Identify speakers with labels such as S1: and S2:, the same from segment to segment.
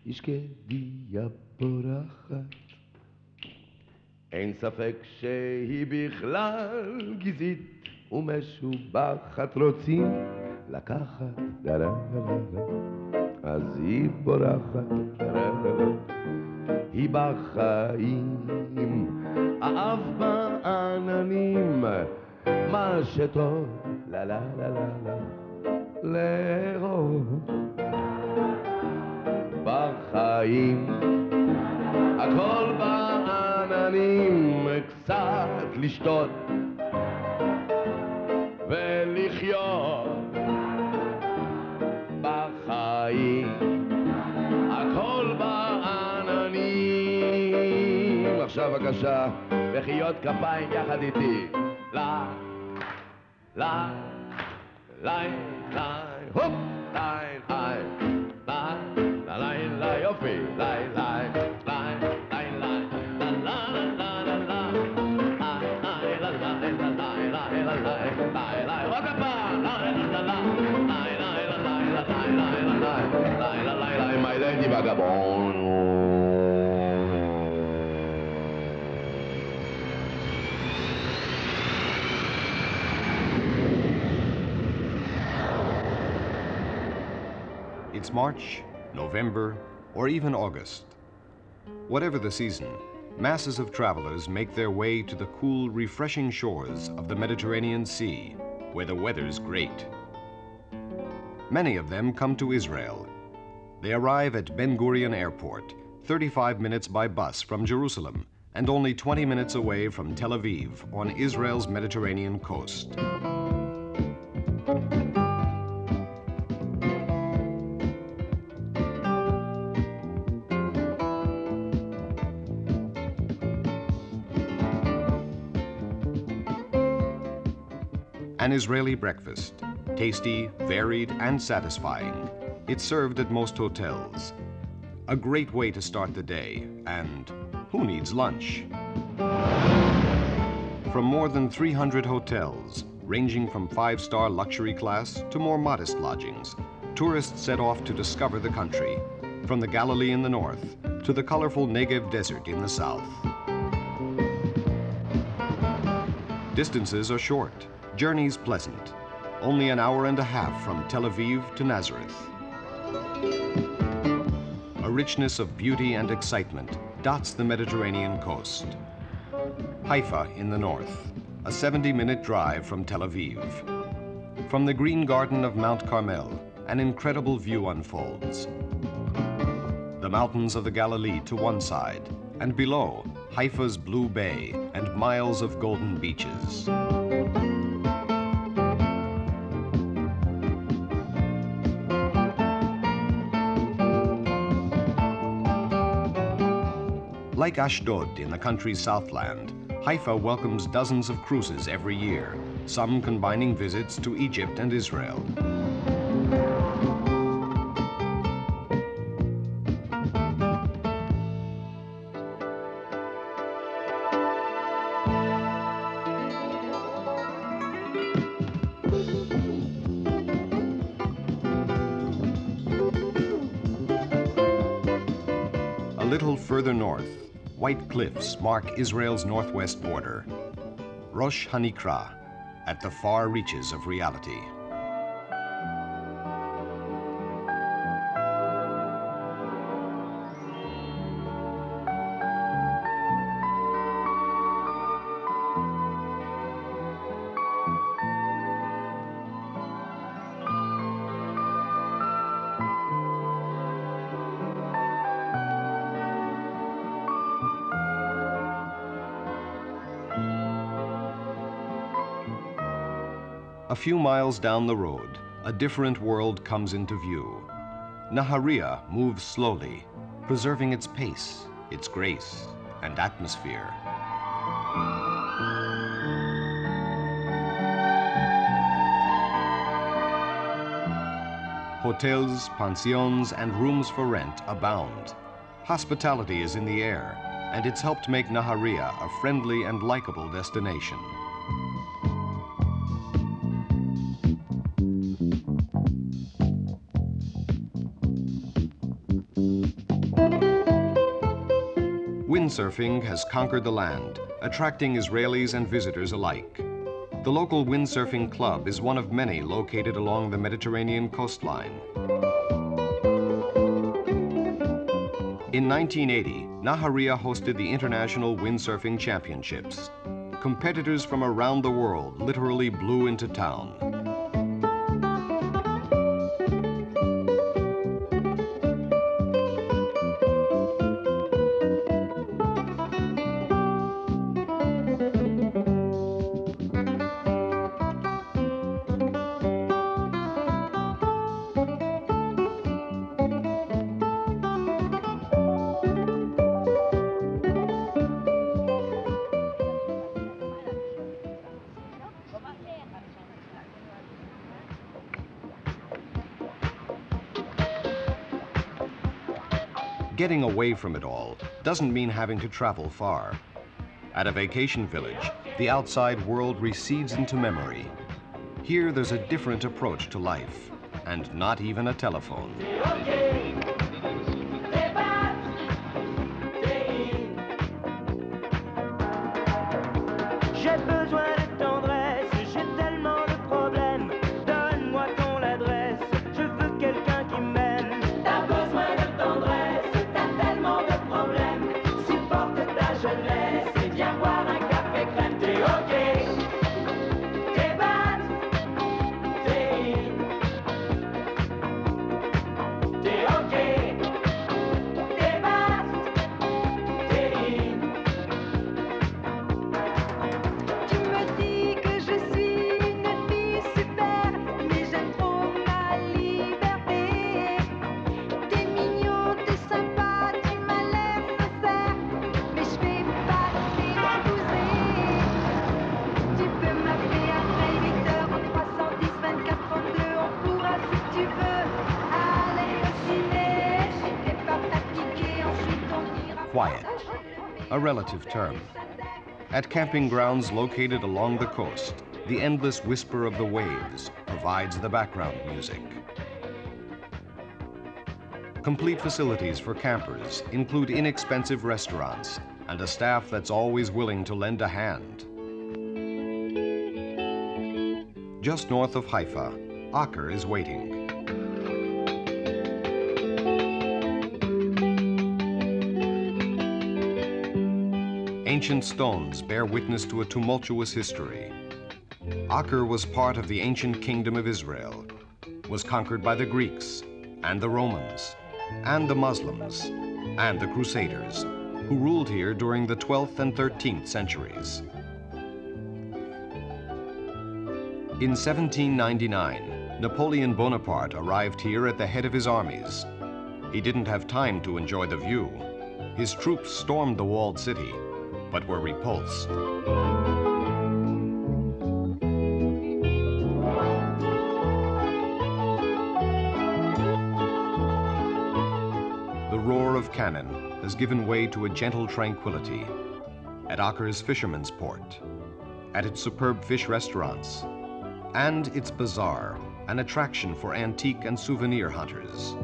S1: ישקדי הפורחת. אין ספק שהיא בכלל גזעית ומשובחת, רוצים לקחת דררררר, אז היא בורחת דררררר. היא בחיים אהב בעננים, מה שטוב לה לה לה לה לה לאהוב. בחיים הכל בעננים, קצת לשתות ולחיות. בחיים הכל בעננים. עכשיו בבקשה, מחיאות כפיים יחד איתי. לה, לה, לי, לי, הופ, לי, לי, לי, לי, לי, יופי, לי, לי, לי, לי, לי, לה, לה, לה, לה, לה, לי, לה, לה, לה, לה, לה, לה, עוד הפעם, לי, לה, לה, לי, לי, לה, לי, לה, לי, לה, לי, my lady vagabond.
S2: It's March, November, or even August. Whatever the season, masses of travelers make their way to the cool, refreshing shores of the Mediterranean Sea, where the weather's great. Many of them come to Israel. They arrive at Ben Gurion Airport, 35 minutes by bus from Jerusalem, and only 20 minutes away from Tel Aviv on Israel's Mediterranean coast. An Israeli breakfast, tasty, varied, and satisfying. It's served at most hotels. A great way to start the day, and who needs lunch? From more than 300 hotels, ranging from 5-star luxury class to more modest lodgings, tourists set off to discover the country, from the Galilee in the north to the colorful Negev desert in the south. Distances are short, journeys pleasant, only an hour and a half from Tel Aviv to Nazareth. A richness of beauty and excitement dots the Mediterranean coast. Haifa in the north, a 70-minute drive from Tel Aviv. From the green garden of Mount Carmel, an incredible view unfolds. The mountains of the Galilee to one side, and below, Haifa's blue bay and miles of golden beaches. Like Ashdod in the country's southland, Haifa welcomes dozens of cruises every year, some combining visits to Egypt and Israel. A little further north, white cliffs mark Israel's northwest border. Rosh Hanikra, at the far reaches of reality. A few miles down the road, a different world comes into view. Nahariya moves slowly, preserving its pace, its grace, and atmosphere. Hotels, pensions, and rooms for rent abound. Hospitality is in the air, and it's helped make Nahariya a friendly and likable destination. windsurfing has conquered the land, attracting Israelis and visitors alike. The local windsurfing club is one of many located along the Mediterranean coastline. In 1980, Naharia hosted the International Windsurfing Championships. Competitors from around the world literally blew into town. Getting away from it all doesn't mean having to travel far. At a vacation village, the outside world recedes into memory. Here there's a different approach to life, and not even a telephone. Quiet, a relative term. At camping grounds located along the coast, the endless whisper of the waves provides the background music. Complete facilities for campers include inexpensive restaurants and a staff that's always willing to lend a hand. Just north of Haifa, Aker is waiting. Ancient stones bear witness to a tumultuous history. Aker was part of the ancient kingdom of Israel, was conquered by the Greeks and the Romans and the Muslims and the Crusaders, who ruled here during the 12th and 13th centuries. In 1799, Napoleon Bonaparte arrived here at the head of his armies. He didn't have time to enjoy the view. His troops stormed the walled city, but were repulsed. The roar of cannon has given way to a gentle tranquility at Aker's fisherman's port, at its superb fish restaurants, and its bazaar, an attraction for antique and souvenir hunters.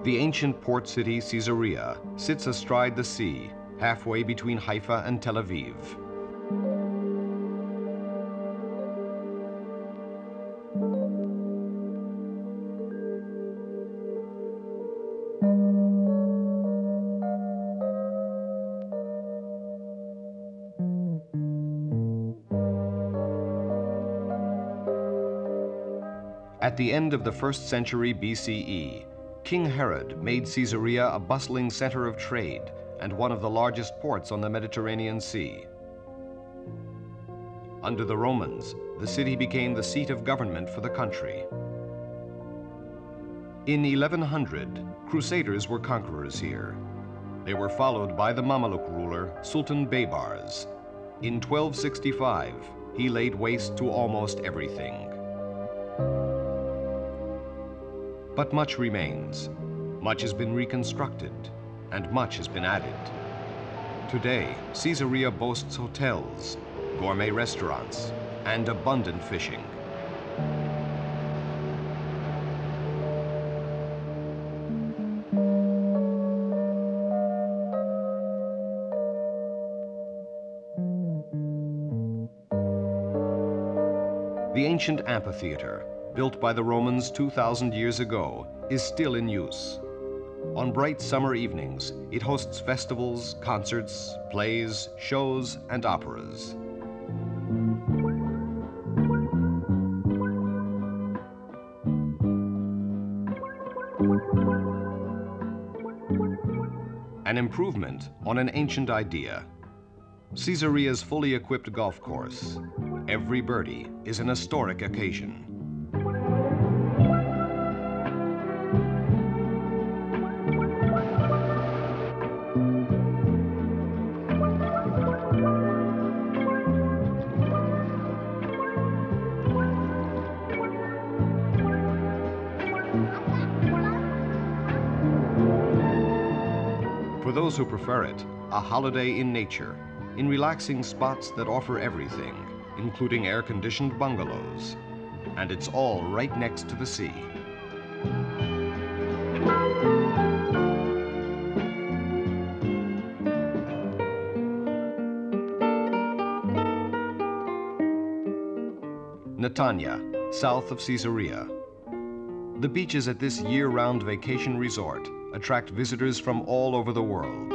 S2: The ancient port city Caesarea sits astride the sea, halfway between Haifa and Tel Aviv. At the end of the 1st century BCE, King Herod made Caesarea a bustling center of trade and one of the largest ports on the Mediterranean Sea. Under the Romans, the city became the seat of government for the country. In 1100, Crusaders were conquerors here. They were followed by the Mameluke ruler, Sultan Baybars. In 1265, he laid waste to almost everything. But much remains. Much has been reconstructed, and much has been added. Today, Caesarea boasts hotels, gourmet restaurants, and abundant fishing. ancient amphitheater, built by the Romans 2,000 years ago, is still in use. On bright summer evenings, it hosts festivals, concerts, plays, shows, and operas. An improvement on an ancient idea. Caesarea's fully equipped golf course. Every birdie is an historic occasion. For those who prefer it, a holiday in nature, in relaxing spots that offer everything, including air-conditioned bungalows. And it's all right next to the sea. Netanya, south of Caesarea. The beaches at this year-round vacation resort attract visitors from all over the world.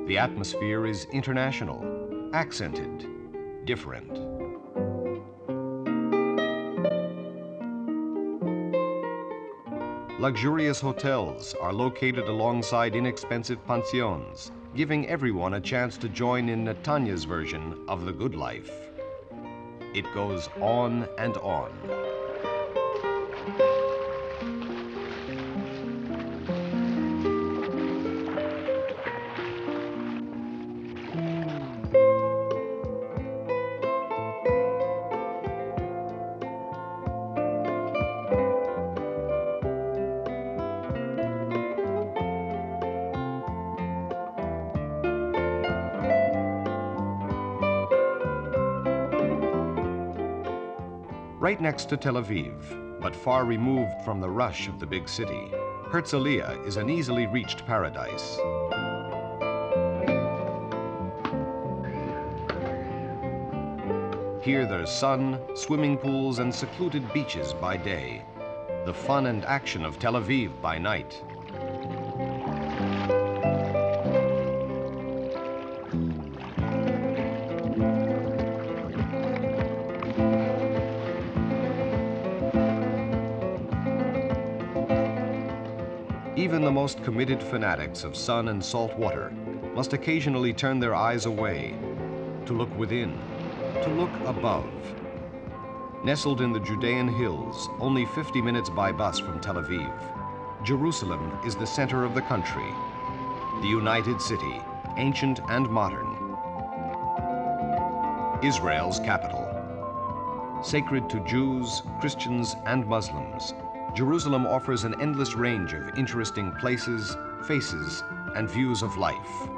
S2: The atmosphere is international, accented, different. Luxurious hotels are located alongside inexpensive pensions, giving everyone a chance to join in Netanya's version of the good life. It goes on and on. Right next to Tel Aviv, but far removed from the rush of the big city, Herzliya is an easily reached paradise. Here there's sun, swimming pools, and secluded beaches by day. The fun and action of Tel Aviv by night. Even the most committed fanatics of sun and salt water must occasionally turn their eyes away, to look within, to look above. Nestled in the Judean hills, only 50 minutes by bus from Tel Aviv, Jerusalem is the center of the country, the United City, ancient and modern. Israel's capital. Sacred to Jews, Christians, and Muslims, Jerusalem offers an endless range of interesting places, faces, and views of life.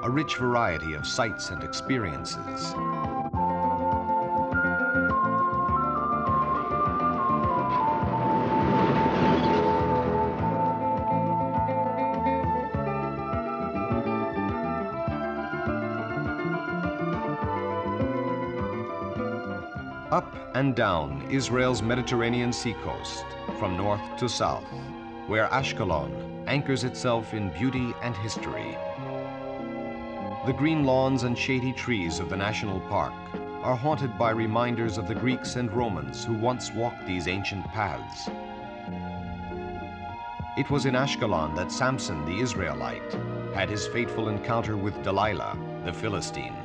S2: A rich variety of sights and experiences. Up and down Israel's Mediterranean seacoast, from north to south, where Ashkelon anchors itself in beauty and history. The green lawns and shady trees of the national park are haunted by reminders of the Greeks and Romans who once walked these ancient paths. It was in Ashkelon that Samson the Israelite had his fateful encounter with Delilah, the Philistine.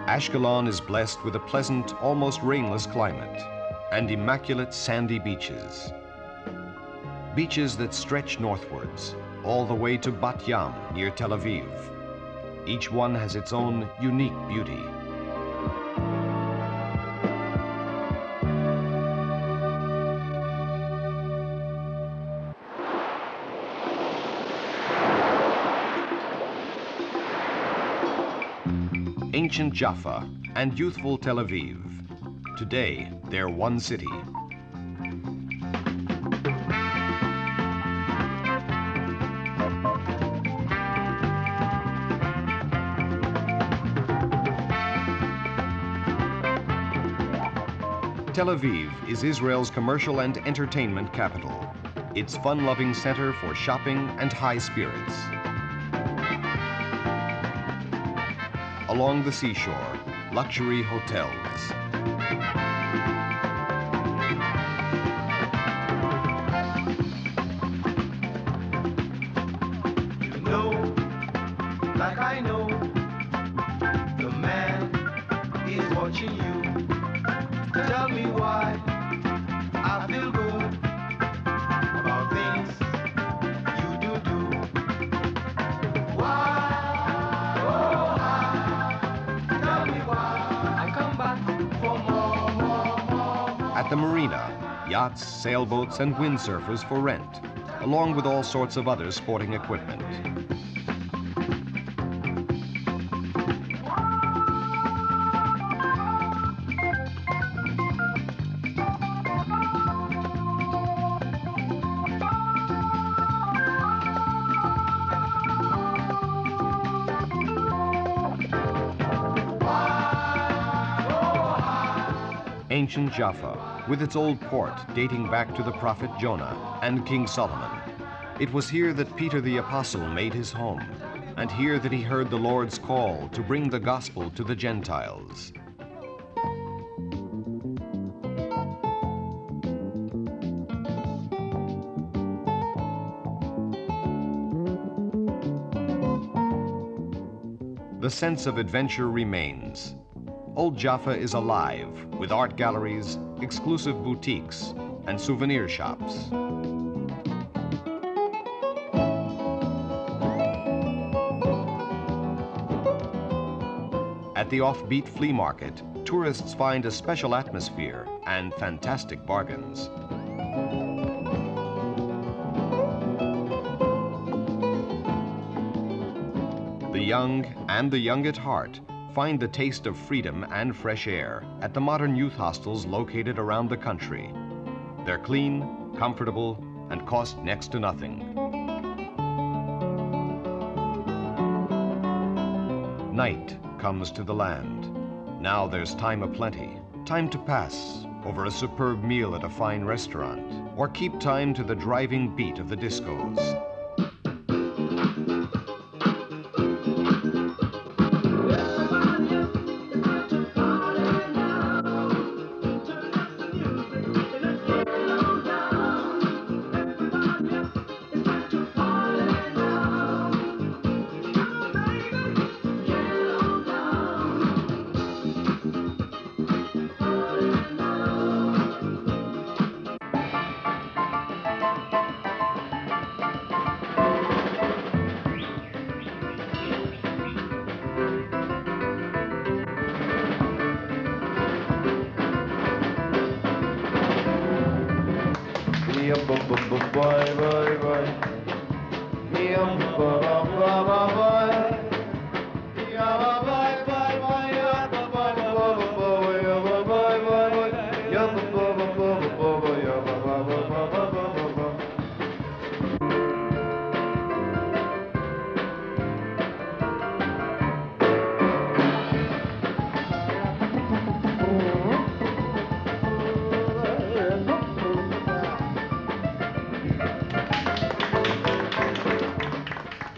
S2: Ashkelon is blessed with a pleasant, almost rainless climate and immaculate sandy beaches. Beaches that stretch northwards, all the way to Bat Yam near Tel Aviv. Each one has its own unique beauty. Ancient Jaffa and youthful Tel Aviv. Today, they're one city. Tel Aviv is Israel's commercial and entertainment capital. Its fun-loving center for shopping and high spirits. Along the seashore, luxury hotels.
S3: You know, like I know, the man is watching you. Tell me why I feel good about things you do. Why, oh why, tell me why I come back for more.
S2: At the marina, yachts, sailboats, and windsurfers for rent, along with all sorts of other sporting equipment. Ancient Jaffa, with its old port dating back to the prophet Jonah and King Solomon. It was here that Peter the Apostle made his home, and here that he heard the Lord's call to bring the gospel to the Gentiles. The sense of adventure remains. Old Jaffa is alive with art galleries, exclusive boutiques, and souvenir shops. At the offbeat flea market, tourists find a special atmosphere and fantastic bargains. The young and the young at heart find the taste of freedom and fresh air at the modern youth hostels located around the country. They're clean, comfortable, and cost next to nothing. Night comes to the land. Now there's time aplenty, time to pass over a superb meal at a fine restaurant, or keep time to the driving beat of the discos.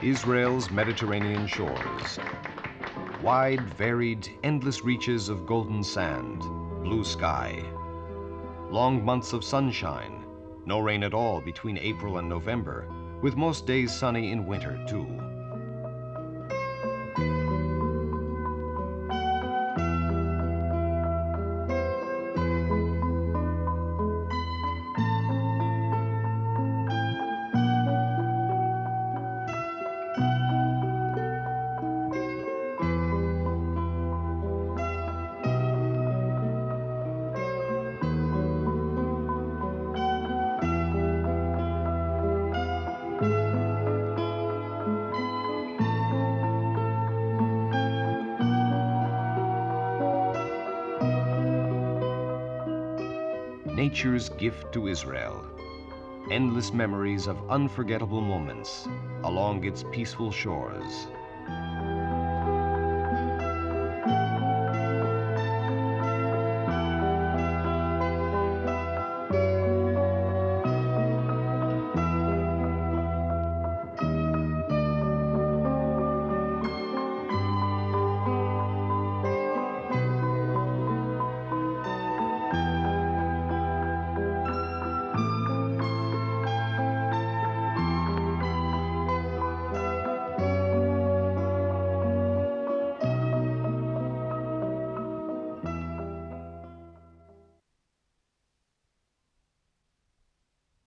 S2: Israel's Mediterranean shores. Wide, varied, endless reaches of golden sand, blue sky. Long months of sunshine, no rain at all between April and November, with most days sunny in winter too. Nature's gift to Israel. Endless memories of unforgettable moments along its peaceful shores.